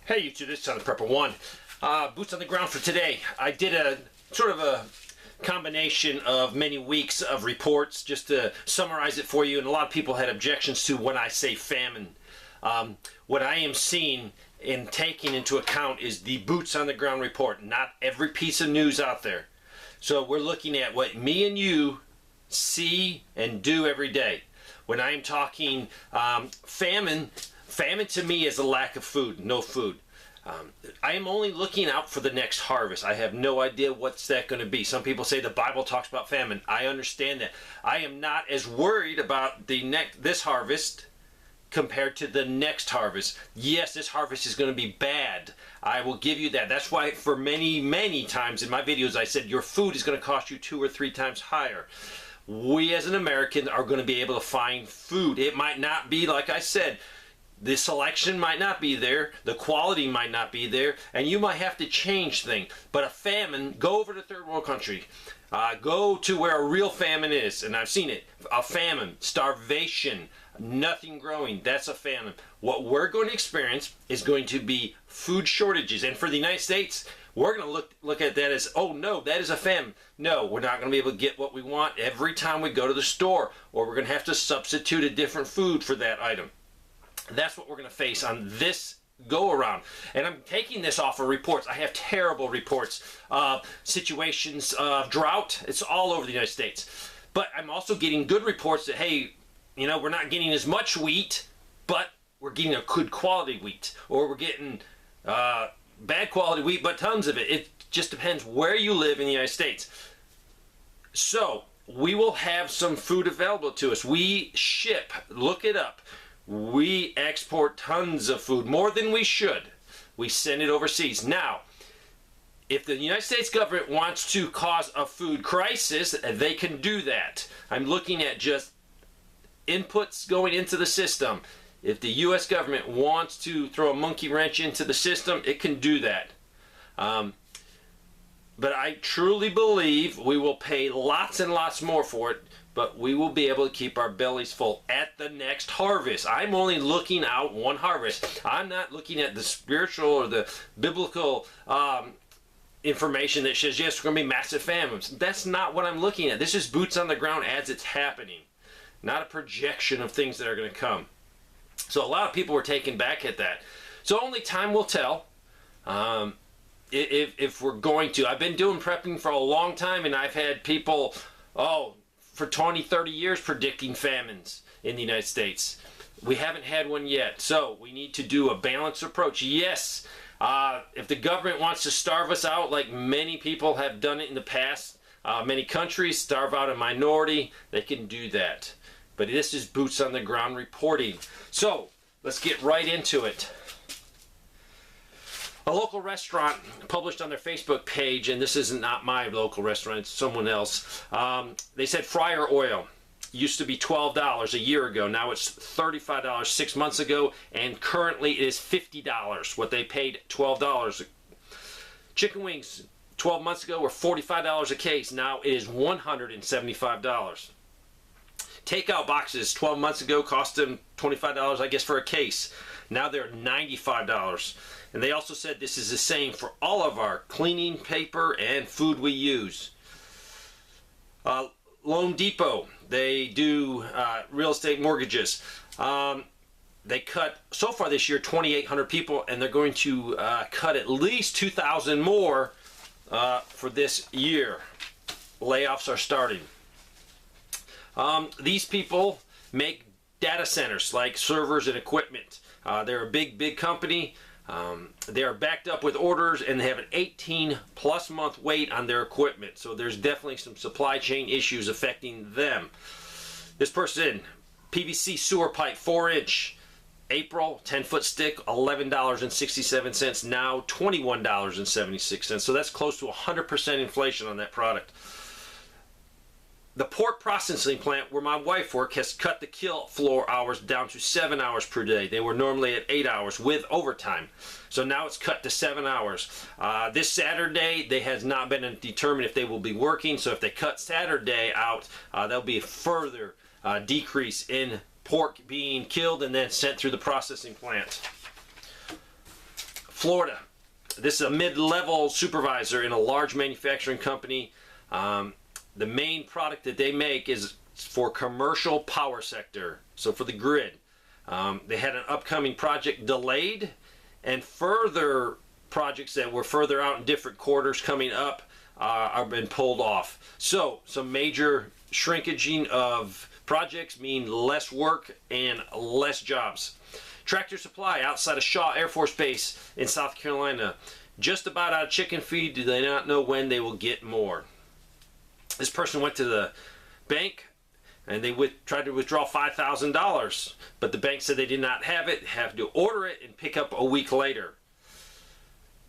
Hey YouTube, this is Son of Prepper One. Boots on the ground for today. I did a sort of a combination of many weeks of reports just to summarize it for you, and a lot of people had objections to when I say famine. What I am seeing and taking into account is the boots on the ground report, not every piece of news out there. So we're looking at what me and you see and do every day. When I am talking famine to me is a lack of food, no food. I am only looking out for the next harvest. I have no idea what's that going to be. Some people say the Bible talks about famine. I understand that. I am not as worried about this harvest compared to the next harvest. Yes, this harvest is going to be bad. I will give you that. That's why for many times in my videos I said your food is going to cost you 2 or 3 times higher. We as an American are going to be able to find food. It might not be, like I said, the selection might not be there, the quality might not be there, and you might have to change things. But a famine, go over to third world country, go to where a real famine is, and I've seen it. A famine, starvation, nothing growing, that's a famine. What we're going to experience is going to be food shortages, and for the United States, we're going to look at that as, oh no, that is a famine. No, we're not going to be able to get what we want every time we go to the store, or we're going to have to substitute a different food for that item. That's what we're going to face on this go around. And I'm taking this off of reports. I have terrible reports of situations of drought. It's all over the United States. But I'm also getting good reports that, hey, you know, we're not getting as much wheat, but we're getting a good quality wheat. Or we're getting bad quality wheat, but tons of it. It just depends where you live in the United States. So we will have some food available to us. We ship, look it up. We export tons of food, more than we should. We send it overseas. Now, if the United States government wants to cause a food crisis, they can do that. I'm looking at just inputs going into the system. If the U.S. government wants to throw a monkey wrench into the system, it can do that. But I truly believe we will pay lots and lots more for it, but we will be able to keep our bellies full at the next harvest. I'm only looking out one harvest. I'm not looking at the spiritual or the biblical information that says, yes, we're going to be massive famines. That's not what I'm looking at. This is boots on the ground as it's happening, not a projection of things that are going to come. So a lot of people were taken back at that. So only time will tell. If we're going to. I've been doing prepping for a long time, and I've had people, for 20, 30 years predicting famines in the United States. We haven't had one yet, so we need to do a balanced approach. Yes, if the government wants to starve us out, like many people have done it in the past, many countries starve out a minority, they can do that. But this is boots on the ground reporting. So let's get right into it. A local restaurant published on their Facebook page, and this is not my local restaurant, it's someone else. They said fryer oil used to be $12 a year ago. Now it's $35 6 months ago, and currently it is $50, what they paid $12. Chicken wings 12 months ago were $45 a case. Now it is $175. Takeout boxes 12 months ago cost them $25, I guess, for a case. Now they're $95. And they also said this is the same for all of our cleaning paper and food we use. Loan Depot, they do real estate mortgages. They cut, so far this year, 2,800 people, and they're going to cut at least 2,000 more for this year. Layoffs are starting. These people make data centers like servers and equipment. They're a big company. They are backed up with orders, and they have an 18+ month wait on their equipment. So there's definitely some supply chain issues affecting them. This person, PVC sewer pipe 4-inch, April 10-foot stick, $11.67. Now $21.76. So that's close to 100% inflation on that product. The pork processing plant where my wife worked has cut the kill floor hours down to 7 hours per day. They were normally at 8 hours with overtime. So now it's cut to 7 hours. This Saturday, they has not been determined if they will be working. So if they cut Saturday out, there'll be a further decrease in pork being killed and then sent through the processing plant. Florida. This is a mid-level supervisor in a large manufacturing company. The main product that they make is for commercial power sector, so for the grid. They had an upcoming project delayed, and further projects that were further out in different quarters coming up are been pulled off. So some major shrinkaging of projects mean less work and less jobs. Tractor Supply outside of Shaw Air Force Base in South Carolina, just about out of chicken feed. Do they not know when they will get more? This person went to the bank and they tried to withdraw $5,000, but the bank said they did not have it, have to order it and pick up a week later.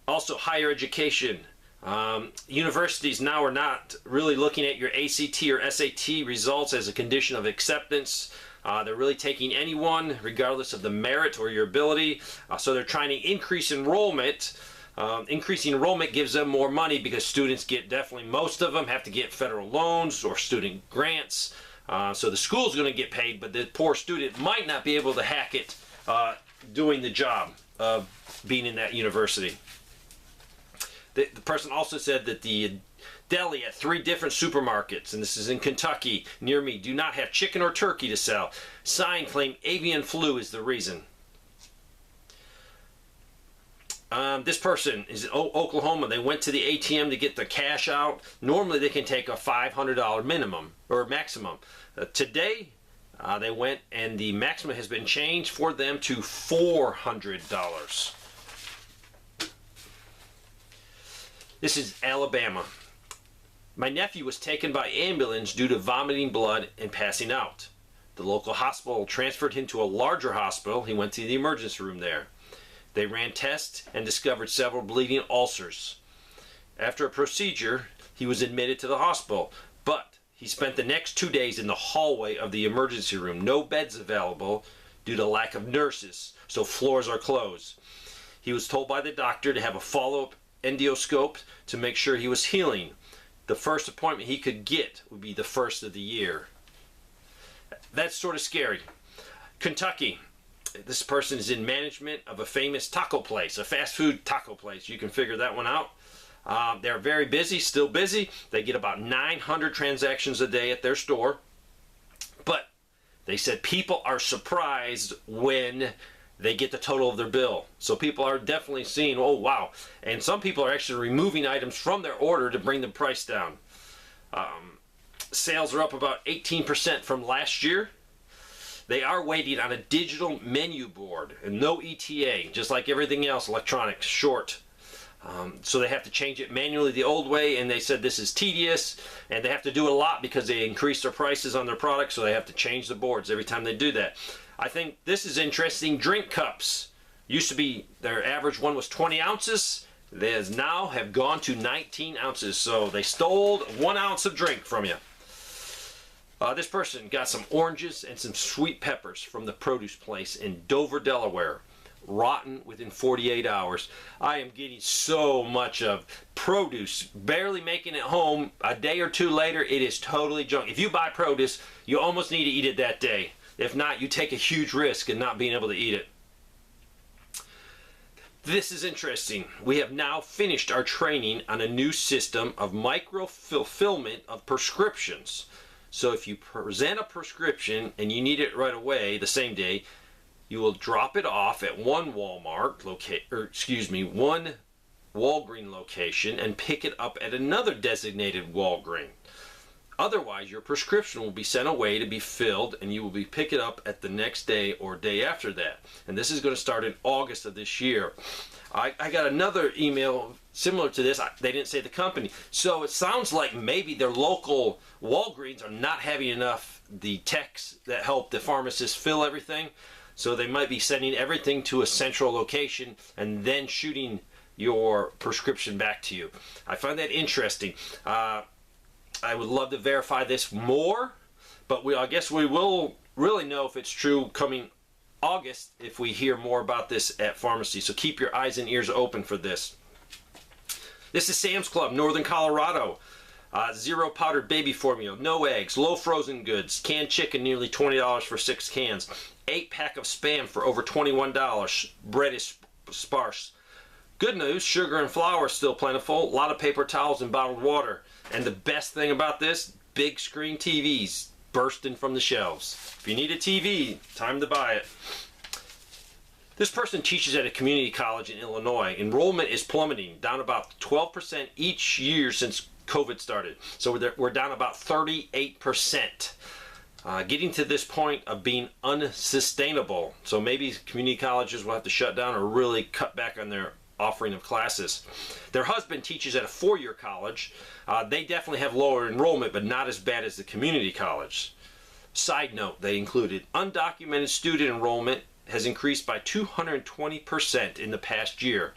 Also, higher education. Universities now are not really looking at your ACT or SAT results as a condition of acceptance. They're really taking anyone, regardless of the merit or your ability. So they're trying to increase enrollment. Increasing enrollment gives them more money because students get, definitely most of them have to get federal loans or student grants. So the school's going to get paid, but the poor student might not be able to hack it doing the job of being in that university. The person also said that the deli at 3 different supermarkets, and this is in Kentucky near me, do not have chicken or turkey to sell. Sign claim avian flu is the reason. This person is in Oklahoma. They went to the ATM to get the cash out. Normally they can take a $500 minimum or maximum. Today they went and the maximum has been changed for them to $400. This is Alabama. My nephew was taken by ambulance due to vomiting blood and passing out. The local hospital transferred him to a larger hospital. He went to the emergency room there. They ran tests and discovered several bleeding ulcers. After a procedure, he was admitted to the hospital, but he spent the next 2 days in the hallway of the emergency room. No beds available due to lack of nurses, so floors are closed. He was told by the doctor to have a follow-up endoscope to make sure he was healing. The first appointment he could get would be the first of the year. That's sort of scary. Kentucky. This person is in management of a famous taco place, a fast food taco place. You can figure that one out. They're very busy, still busy. They get about 900 transactions a day at their store. But they said people are surprised when they get the total of their bill. So people are definitely seeing, oh wow. And some people are actually removing items from their order to bring the price down. Sales are up about 18% from last year. They are waiting on a digital menu board and no ETA, just like everything else, electronics, short. So they have to change it manually the old way, and they said this is tedious, and they have to do it a lot because they increase their prices on their products, so they have to change the boards every time they do that. I think this is interesting. Drink cups. Used to be, their average one was 20 ounces. They now have gone to 19 ounces, so they stole 1 ounce of drink from you. This person got some oranges and some sweet peppers from the produce place in Dover, Delaware. Rotten within 48 hours. I am getting so much of produce, barely making it home. A day or two later, it is totally junk. If you buy produce, you almost need to eat it that day. If not, you take a huge risk in not being able to eat it. This is interesting. We have now finished our training on a new system of micro-fulfillment of prescriptions. So if you present a prescription and you need it right away, the same day, you will drop it off at one Walmart one Walgreens location and pick it up at another designated Walgreens. Otherwise, your prescription will be sent away to be filled, and you will be pick it up at the next day or day after that. And this is going to start in August of this year. I got another email similar to this. They didn't say the company. So it sounds like maybe their local Walgreens are not having enough the techs that help the pharmacists fill everything. So they might be sending everything to a central location and then shooting your prescription back to you. I find that interesting. I would love to verify this more, but I guess we will really know if it's true coming August if we hear more about this at pharmacy. So keep your eyes and ears open for this. This is Sam's Club, Northern Colorado. Zero powdered baby formula, no eggs, low frozen goods, canned chicken nearly $20 for 6 cans, 8-pack of Spam for over $21. Bread is sparse. Good news, sugar and flour is still plentiful. A lot of paper towels and bottled water. And the best thing about this, big screen TVs bursting from the shelves. If you need a TV, time to buy it. This person teaches at a community college in Illinois. Enrollment is plummeting, down about 12% each year since COVID started. So we're down about 38%. Getting to this point of being unsustainable. So maybe community colleges will have to shut down or really cut back on their offering of classes. Their husband teaches at a four-year college. They definitely have lower enrollment, but not as bad as the community college. Side note, they included undocumented student enrollment has increased by 220% in the past year.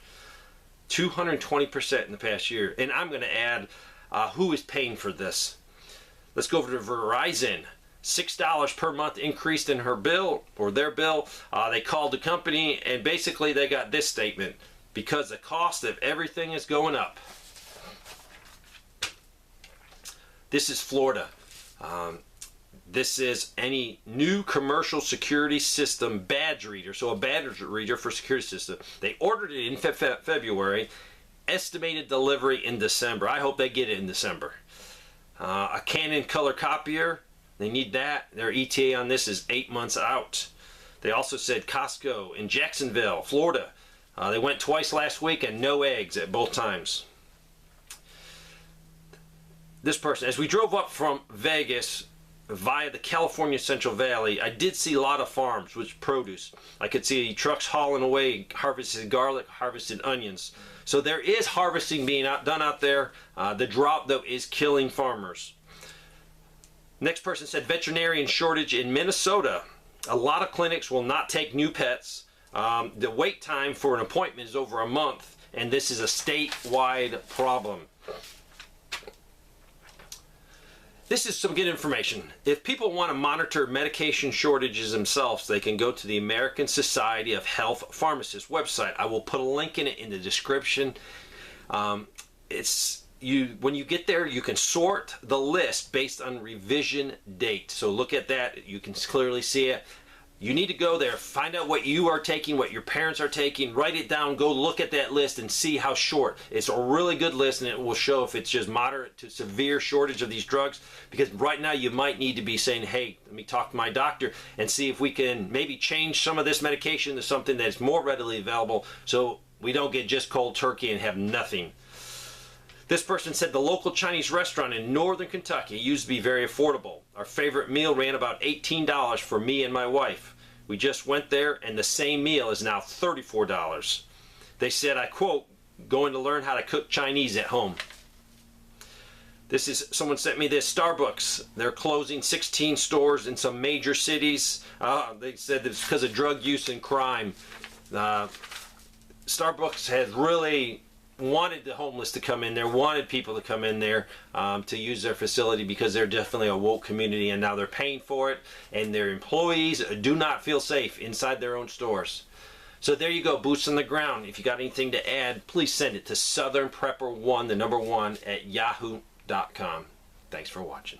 220% in the past year. And I'm going to add, who is paying for this? Let's go over to Verizon. $6 per month increased in her bill, or their bill. They called the company and basically they got this statement: because the cost of everything is going up. This is Florida. This is any new commercial security system badge reader. So a badge reader for security system. They ordered it in February. Estimated delivery in December. I hope they get it in December. A Canon color copier. They need that. Their ETA on this is 8 months out. They also said Costco in Jacksonville, Florida. They went twice last week and no eggs at both times. This person, as we drove up from Vegas via the California Central Valley, I did see a lot of farms with produce. I could see trucks hauling away harvested garlic, harvested onions. So there is harvesting being done out there. The drought, though, is killing farmers. Next person said veterinarian shortage in Minnesota. A lot of clinics will not take new pets. The wait time for an appointment is over a month, and this is a statewide problem. This is some good information. If people want to monitor medication shortages themselves, they can go to the American Society of Health Pharmacists website. I will put a link in it in the description. When you get there, you can sort the list based on revision date. So look at that. You can clearly see it. You need to go there, find out what you are taking, what your parents are taking, write it down, go look at that list and see how short. It's a really good list, and it will show if it's just moderate to severe shortage of these drugs, because right now you might need to be saying, hey, let me talk to my doctor and see if we can maybe change some of this medication to something that's more readily available so we don't get just cold turkey and have nothing. This person said the local Chinese restaurant in northern Kentucky used to be very affordable. Our favorite meal ran about $18 for me and my wife. We just went there and the same meal is now $34. They said, I quote, going to learn how to cook Chinese at home. Someone sent me this, Starbucks. They're closing 16 stores in some major cities. They said it's because of drug use and crime. Starbucks has really wanted the homeless to come in there, wanted people to come in there to use their facility, because they're definitely a woke community, and now they're paying for it, and their employees do not feel safe inside their own stores. So there you go, boots on the ground. If you got anything to add, please send it to southernprepper1, the number 1, at yahoo.com. Thanks for watching.